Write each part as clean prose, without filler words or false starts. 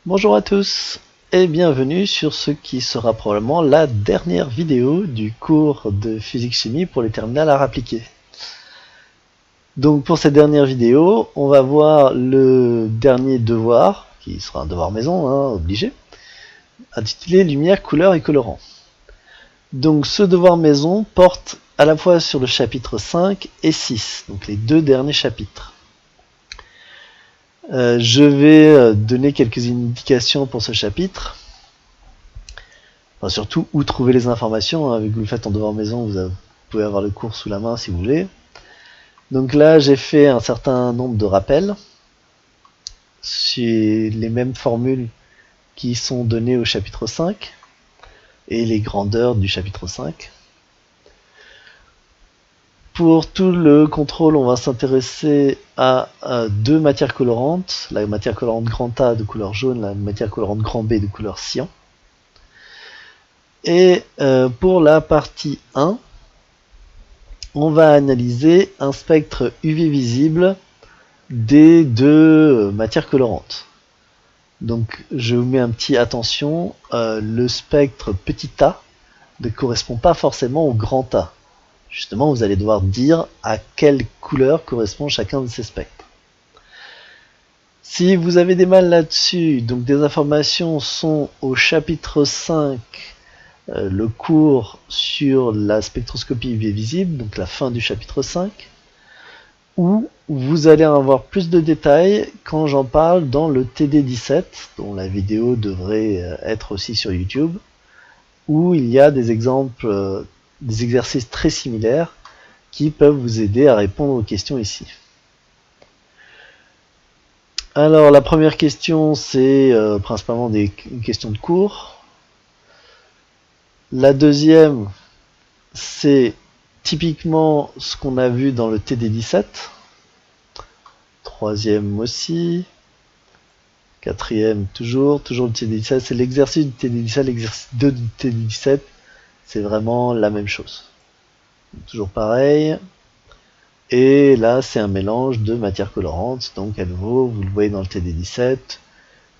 Bonjour à tous et bienvenue sur ce qui sera probablement la dernière vidéo du cours de physique-chimie pour les terminales à appliquées. Donc pour cette dernière vidéo, on va voir le dernier devoir, qui sera un devoir maison, obligé, intitulé Lumière, couleur et colorant. Donc ce devoir maison porte à la fois sur le chapitre 5 et 6, donc les deux derniers chapitres. Je vais donner quelques indications pour ce chapitre. Enfin, surtout où trouver les informations, hein, vu que vous le faites en devoir maison, vous pouvez avoir le cours sous la main si vous voulez. Donc là, j'ai fait un certain nombre de rappels sur les mêmes formules qui sont données au chapitre 5 et les grandeurs du chapitre 5. Pour tout le contrôle, on va s'intéresser à deux matières colorantes, la matière colorante grand A de couleur jaune, la matière colorante grand B de couleur cyan. Et pour la partie 1, on va analyser un spectre UV visible des deux matières colorantes. Donc je vous mets un petit attention, le spectre petit a ne correspond pas forcément au grand A. Justement, vous allez devoir dire à quelle couleur correspond chacun de ces spectres. Si vous avez des mal là-dessus, donc des informations sont au chapitre 5, le cours sur la spectroscopie UV visible, donc la fin du chapitre 5, où vous allez avoir plus de détails quand j'en parle dans le TD17, dont la vidéo devrait être aussi sur YouTube, où il y a des exemples, des exercices très similaires qui peuvent vous aider à répondre aux questions ici. Alors la première question, c'est principalement une question de cours. La deuxième, c'est typiquement ce qu'on a vu dans le TD17. Troisième aussi. Quatrième, toujours le TD17. C'est l'exercice du TD17, l'exercice 2 du TD17. C'est vraiment la même chose. Toujours pareil. Et là, c'est un mélange de matières colorantes. Donc, à nouveau, vous le voyez dans le TD17.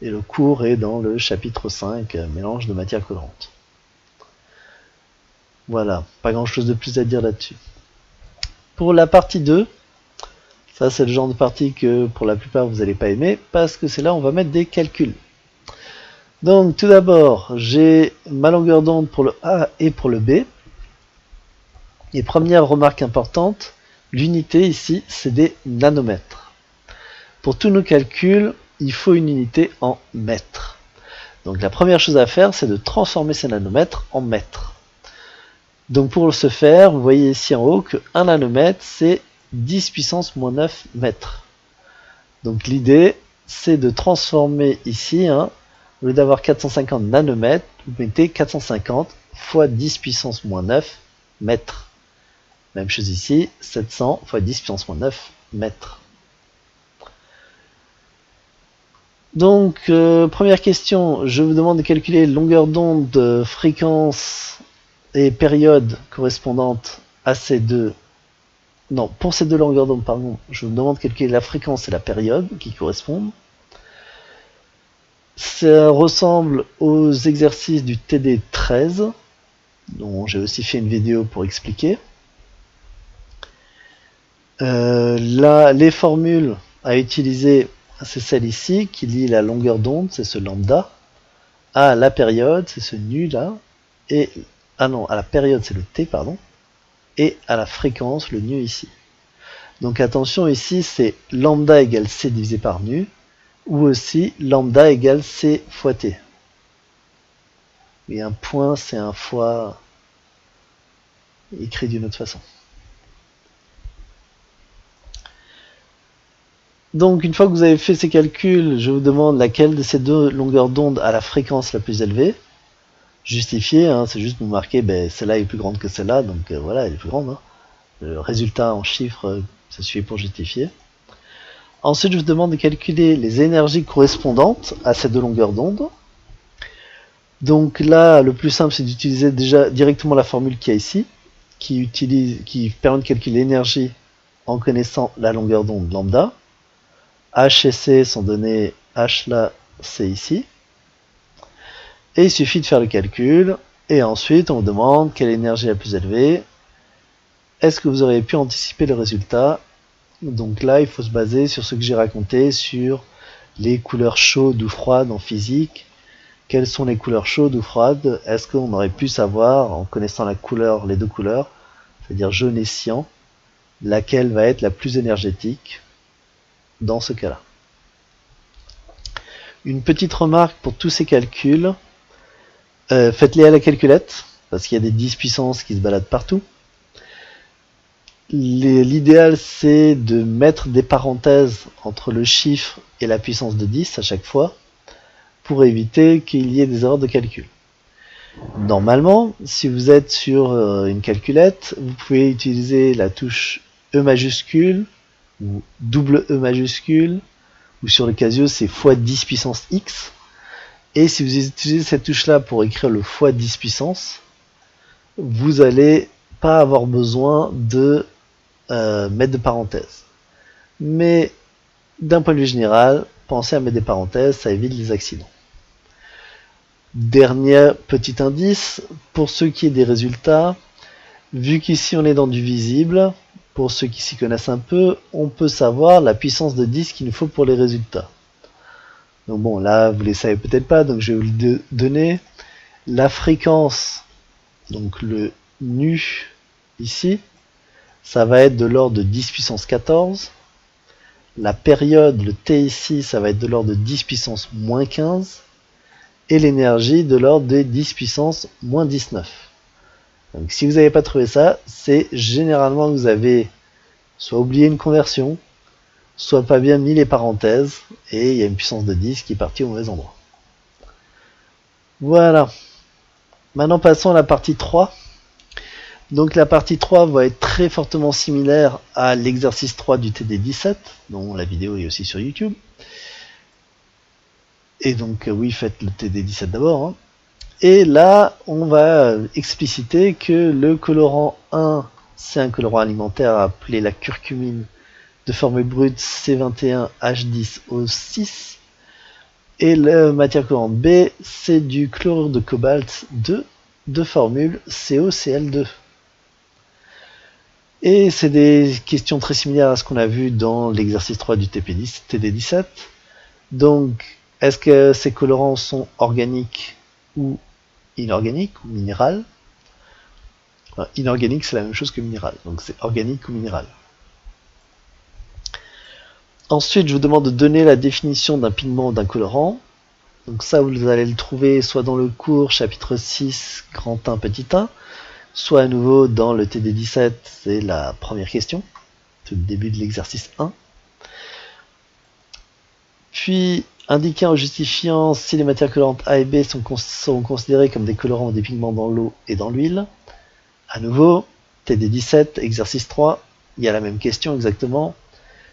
Et le cours est dans le chapitre 5, mélange de matières colorantes. Voilà, pas grand chose de plus à dire là-dessus. Pour la partie 2, ça c'est le genre de partie que pour la plupart vous n'allez pas aimer, parce que c'est là où on va mettre des calculs. Donc tout d'abord, j'ai ma longueur d'onde pour le A et pour le B. Et première remarque importante, l'unité ici, c'est des nanomètres. Pour tous nos calculs, il faut une unité en mètres. Donc la première chose à faire, c'est de transformer ces nanomètres en mètres. Donc pour ce faire, vous voyez ici en haut que 1 nanomètre, c'est 10 puissance moins 9 mètres. Donc l'idée, c'est de transformer ici, au lieu d'avoir 450 nanomètres, vous mettez 450 fois 10 puissance moins 9 mètres. Même chose ici, 700 fois 10 puissance moins 9 mètres. Donc, première question, je vous demande de calculer longueur d'onde, fréquence et période correspondantes à ces deux. Non, pour ces deux longueurs d'onde, pardon, je vous demande de calculer la fréquence et la période qui correspondent. Ça ressemble aux exercices du TD13, dont j'ai aussi fait une vidéo pour expliquer. Là, les formules à utiliser, c'est celle ici, qui lie la longueur d'onde, c'est ce lambda, à la période, c'est ce nu là, et à la période, c'est le t, pardon, et à la fréquence, le nu ici. Donc attention, ici, c'est lambda égale c divisé par nu, ou aussi lambda égale c fois t. Et un point, c'est un fois écrit d'une autre façon. Donc une fois que vous avez fait ces calculs, je vous demande laquelle de ces deux longueurs d'onde a la fréquence la plus élevée. Justifier, c'est juste vous marquer, celle-là est plus grande que celle-là, donc voilà, elle est plus grande. Le résultat en chiffres, ça suffit pour justifier. Ensuite, je vous demande de calculer les énergies correspondantes à ces deux longueurs d'onde. Donc là, le plus simple, c'est d'utiliser déjà directement la formule qu'il y a ici, qui permet de calculer l'énergie en connaissant la longueur d'onde lambda. H et C sont donnés, H là, C ici. Et il suffit de faire le calcul, et ensuite on vous demande quelle énergie est la plus élevée. Est-ce que vous auriez pu anticiper le résultat? Donc là, il faut se baser sur ce que j'ai raconté sur les couleurs chaudes ou froides en physique. Quelles sont les couleurs chaudes ou froides? Est-ce qu'on aurait pu savoir, en connaissant la couleur, les deux couleurs, c'est-à-dire jaune et cyan, laquelle va être la plus énergétique dans ce cas-là? Une petite remarque pour tous ces calculs, faites-les à la calculette, parce qu'il y a des 10 puissances qui se baladent partout. L'idéal, c'est de mettre des parenthèses entre le chiffre et la puissance de 10 à chaque fois, pour éviter qu'il y ait des erreurs de calcul. Normalement, si vous êtes sur une calculette, vous pouvez utiliser la touche E majuscule, ou double E majuscule, ou sur le Casio, c'est x10 puissance X. Et si vous utilisez cette touche-là pour écrire le x10 puissance, vous n'allez pas avoir besoin de mettre de parenthèses. Mais d'un point de vue général, pensez à mettre des parenthèses, ça évite les accidents. Dernier petit indice, pour ceux qui aient des résultats, vu qu'ici on est dans du visible, pour ceux qui s'y connaissent un peu, on peut savoir la puissance de 10 qu'il nous faut pour les résultats. Donc bon, là vous les savez peut-être pas, donc je vais vous le donner. La fréquence, donc le nu ici, ça va être de l'ordre de 10 puissance 14. La période, le t ici, ça va être de l'ordre de 10 puissance moins 15. Et l'énergie de l'ordre de 10 puissance moins 19. Donc si vous n'avez pas trouvé ça, c'est généralement que vous avez soit oublié une conversion, soit pas bien mis les parenthèses, et il y a une puissance de 10 qui est partie au mauvais endroit. Voilà. Maintenant passons à la partie 3. Donc la partie 3 va être très fortement similaire à l'exercice 3 du TD17, dont la vidéo est aussi sur YouTube. Et donc oui, faites le TD17 d'abord. Hein. Et là, on va expliciter que le colorant 1, c'est un colorant alimentaire appelé la curcumine de formule brute C21H10O6. Et la matière colorante B, c'est du chlorure de cobalt 2 de formule CoCl2. Et c'est des questions très similaires à ce qu'on a vu dans l'exercice 3 du TD17. Donc, est-ce que ces colorants sont organiques ou inorganiques ou minéral? Enfin, inorganique, c'est la même chose que minéral, donc c'est organique ou minéral. Ensuite, je vous demande de donner la définition d'un pigment ou d'un colorant. Donc ça, vous allez le trouver soit dans le cours chapitre 6, grand 1, petit 1, soit à nouveau dans le TD17, c'est la première question, c'est le début de l'exercice 1. Puis, indiquer en justifiant si les matières colorantes A et B sont considérées comme des colorants ou des pigments dans l'eau et dans l'huile. À nouveau, TD17, exercice 3, il y a la même question exactement.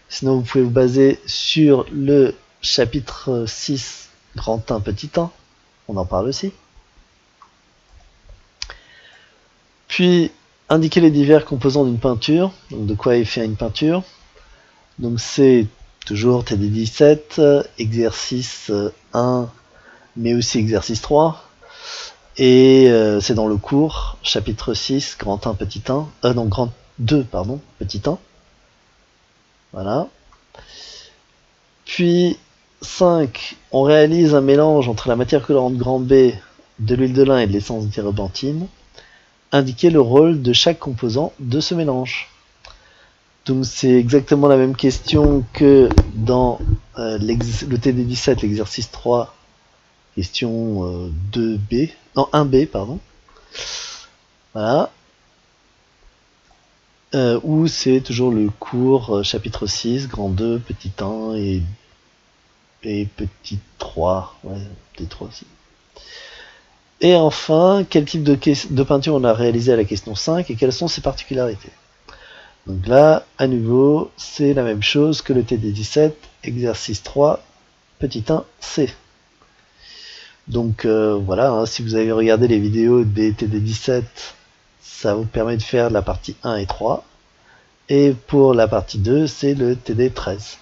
Sinon, vous pouvez vous baser sur le chapitre 6, grand 1, petit 1. On en parle aussi. Puis, indiquer les divers composants d'une peinture. Donc, de quoi est fait une peinture. Donc, c'est toujours TD17, exercice 1, mais aussi exercice 3. Et c'est dans le cours, chapitre 6, grand 1, petit 1. Non, grand 2, pardon, petit 1. Voilà. Puis 5, on réalise un mélange entre la matière colorante grand B, de l'huile de lin et de l'essence de térébenthine. Indiquer le rôle de chaque composant de ce mélange. Donc c'est exactement la même question que dans le TD17, l'exercice 3, question 2B, non 1B, pardon. Voilà. Où c'est toujours le cours chapitre 6, grand 2, petit 1 et petit 3, ouais, petit 3 aussi. Et enfin, quel type de peinture on a réalisé à la question 5 et quelles sont ses particularités. Donc là, à nouveau, c'est la même chose que le TD17, exercice 3, petit 1, C. Donc voilà, hein, si vous avez regardé les vidéos des TD17, ça vous permet de faire la partie 1 et 3. Et pour la partie 2, c'est le TD13.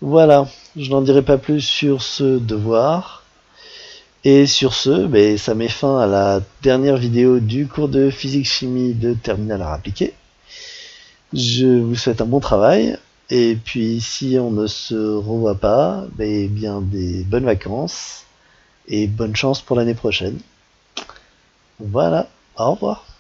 Voilà, je n'en dirai pas plus sur ce devoir. Et sur ce, ben, ça met fin à la dernière vidéo du cours de physique-chimie de terminale à appliquer. Je vous souhaite un bon travail. Et puis si on ne se revoit pas, ben, bien des bonnes vacances et bonne chance pour l'année prochaine. Voilà, au revoir.